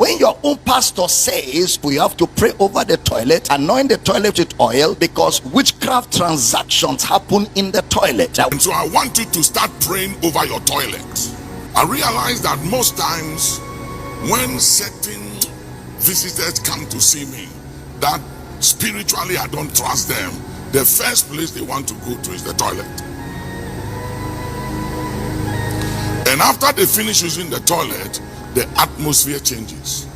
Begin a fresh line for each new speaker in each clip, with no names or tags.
when your own pastor says we have to pray over the toilet, anoint the toilet with oil, because witchcraft transactions happen in the toilet.
And so I want you to start praying over your toilet. I realize that most times when certain visitors come to see me, that spiritually I don't trust them, the first place they want to go to is the toilet. And after they finish using the toilet, the atmosphere changes.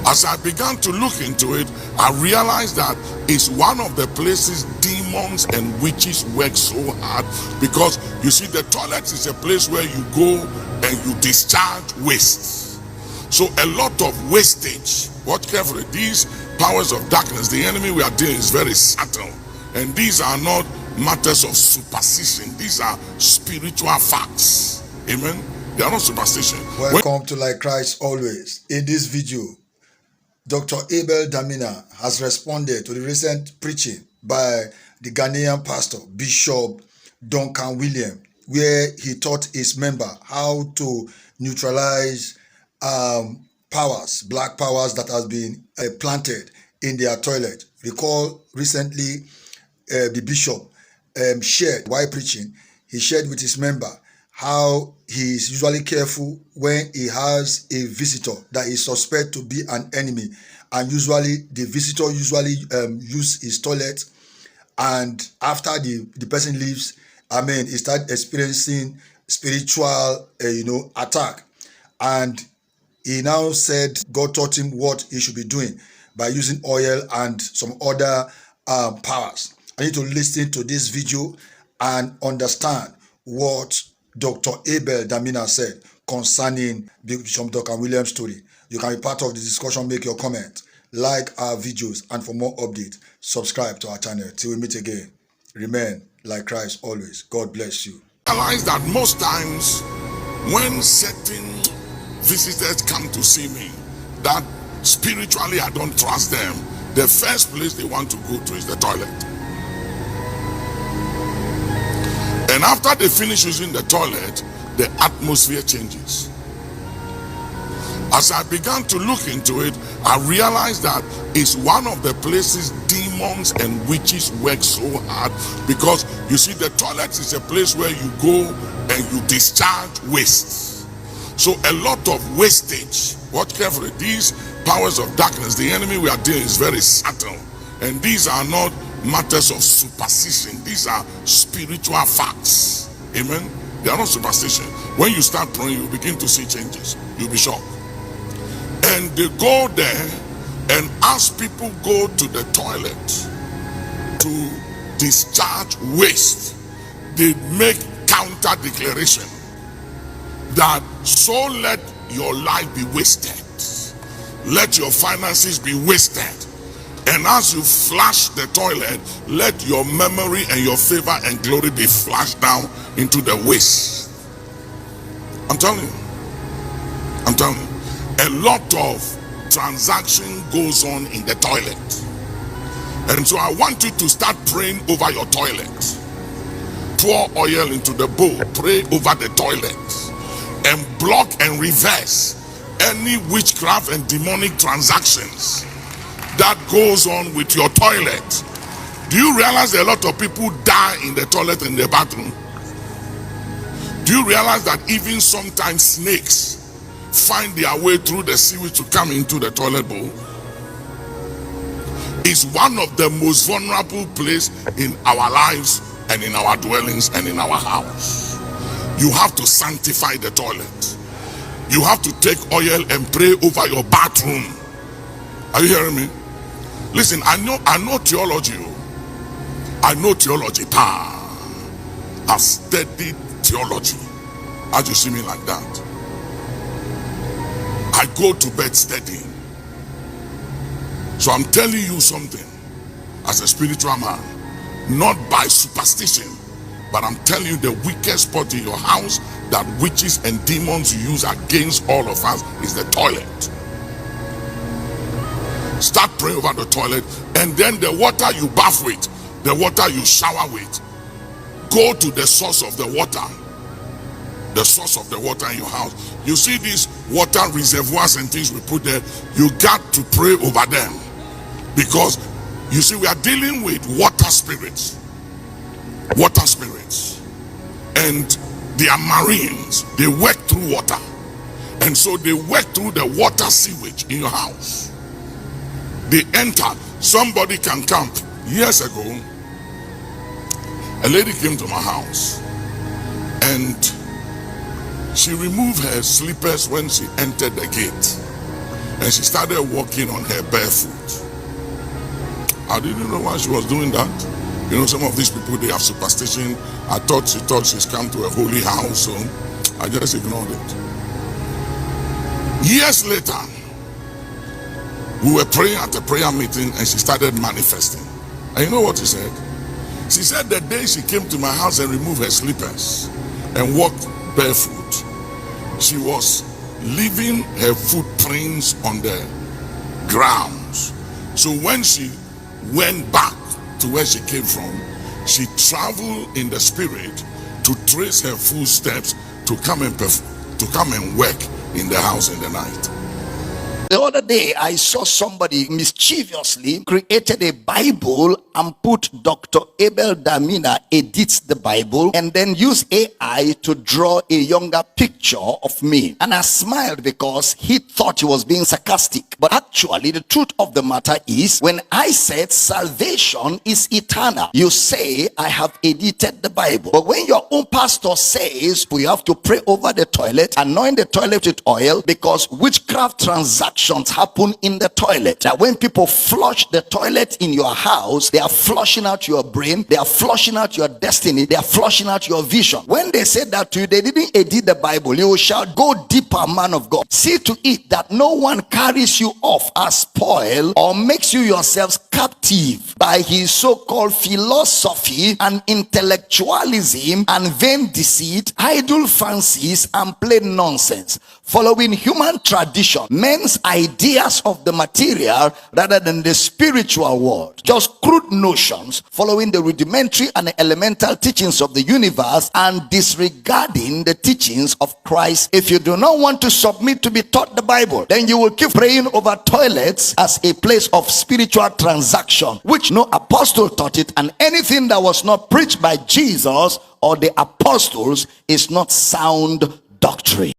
As I began to look into it, I realized that it's one of the places demons and witches work so hard, because you see, the toilet is a place where you go and you discharge waste. So a lot of wastage. Watch carefully. These powers of darkness, the enemy we are dealing is very subtle, and these are not matters of superstition. These are spiritual facts. Amen. They are not superstition.
Welcome to Like Christ Always. In this video, Dr. Abel Damina has responded to the recent preaching by the Ghanaian pastor Bishop Duncan Williams, where he taught his member how to neutralize powers, black powers that has been planted in their toilet. Recall recently the bishop shared, while preaching, he shared with his member how he is usually careful when he has a visitor that is suspect to be an enemy, and usually the visitor use his toilet, and after the person leaves, he start experiencing spiritual attack. And he now said God taught him what he should be doing by using oil and some other powers. I need to listen to this video and understand what Dr. Abel Damina said concerning Bishop Duncan Williams' story. You can be part of the discussion, make your comment, like our videos, and for more updates, subscribe to our channel. Till we meet again, remain like Christ always. God bless you.
I realize that most times when certain visitors come to see me, that spiritually I don't trust them, the first place they want to go to is the toilet. And after they finish using the toilet, the atmosphere changes. As I began to look into it, I realized that it's one of the places demons and witches work so hard, because you see, the toilet is a place where you go and you discharge waste. So a lot of wastage. Watch carefully. These powers of darkness, the enemy we are dealing is very subtle, and these are not matters of superstition. These are spiritual facts. Amen. They are not superstition. When you start praying, you begin to see changes. You'll be shocked. And they go there, and as people go to the toilet to discharge waste, they make counter declaration that, so let your life be wasted, let your finances be wasted, and as you flush the toilet, let your memory and your favor and glory be flushed down into the waste. I'm telling you. A lot of transaction goes on in the toilet. And so I want you to start praying over your toilet. Pour oil into the bowl. Pray over the toilet. And block and reverse any witchcraft and demonic transactions that goes on with your toilet. Do you realize that a lot of people die in the toilet and the bathroom? Do you realize that even sometimes snakes find their way through the sewage to come into the toilet bowl? It's one of the most vulnerable places in our lives and in our dwellings and in our house. You have to sanctify the toilet. You have to take oil and pray over your bathroom. Are you hearing me? Listen, I know theology. I know theology. I've studied theology. As you see me like that, I go to bed studying. So I'm telling you something as a spiritual man, not by superstition, but I'm telling you the weakest spot in your house that witches and demons use against all of us is the toilet. Start praying over the toilet, and then the water you bath with, the water you shower with, go to the source of the water. the source of the water in your house. You see these water reservoirs and things we put there, you got to pray over them. Because you see, we are dealing with water spirits. Water spirits. And they are marines. They work through water. And so they work through the water sewage in your house. They enter. Somebody can come. Years ago, a lady came to my house and she removed her slippers when she entered the gate, and she started walking on her barefoot. I didn't know why she was doing that. You know, some of these people, they have superstition. I thought she's come to a holy house, so I just ignored it. Years later, we were praying at a prayer meeting and she started manifesting. And you know what she said? She said the day she came to my house and removed her slippers and walked barefoot, she was leaving her footprints on the grounds. So when she went back to where she came from, she traveled in the spirit to trace her footsteps to come and work in the house in the night.
The other day, I saw somebody mischievously created a Bible and put Dr. Abel Damina edits the Bible and then use AI to draw a younger picture of me. And I smiled because he thought he was being sarcastic. But actually, the truth of the matter is, when I said salvation is eternal, you say I have edited the Bible. But when your own pastor says we have to pray over the toilet, anoint the toilet with oil, because witchcraft transactions happen in the toilet. That when people flush the toilet in your house, they are flushing out your brain, they are flushing out your destiny, they are flushing out your vision. When they said that to you, they didn't edit the Bible. You shall go deeper, man of God. See to it that no one carries you off as spoil or makes you yourselves captive by his so-called philosophy and intellectualism and vain deceit, idle fancies and plain nonsense, following human tradition, men's ideas of the material rather than the spiritual world. Just crude notions, following the rudimentary and elemental teachings of the universe and disregarding the teachings of Christ. If you do not want to submit to be taught the Bible, then you will keep praying over toilets as a place of spiritual transaction, which no apostle taught it, and anything that was not preached by Jesus or the apostles is not sound doctrine.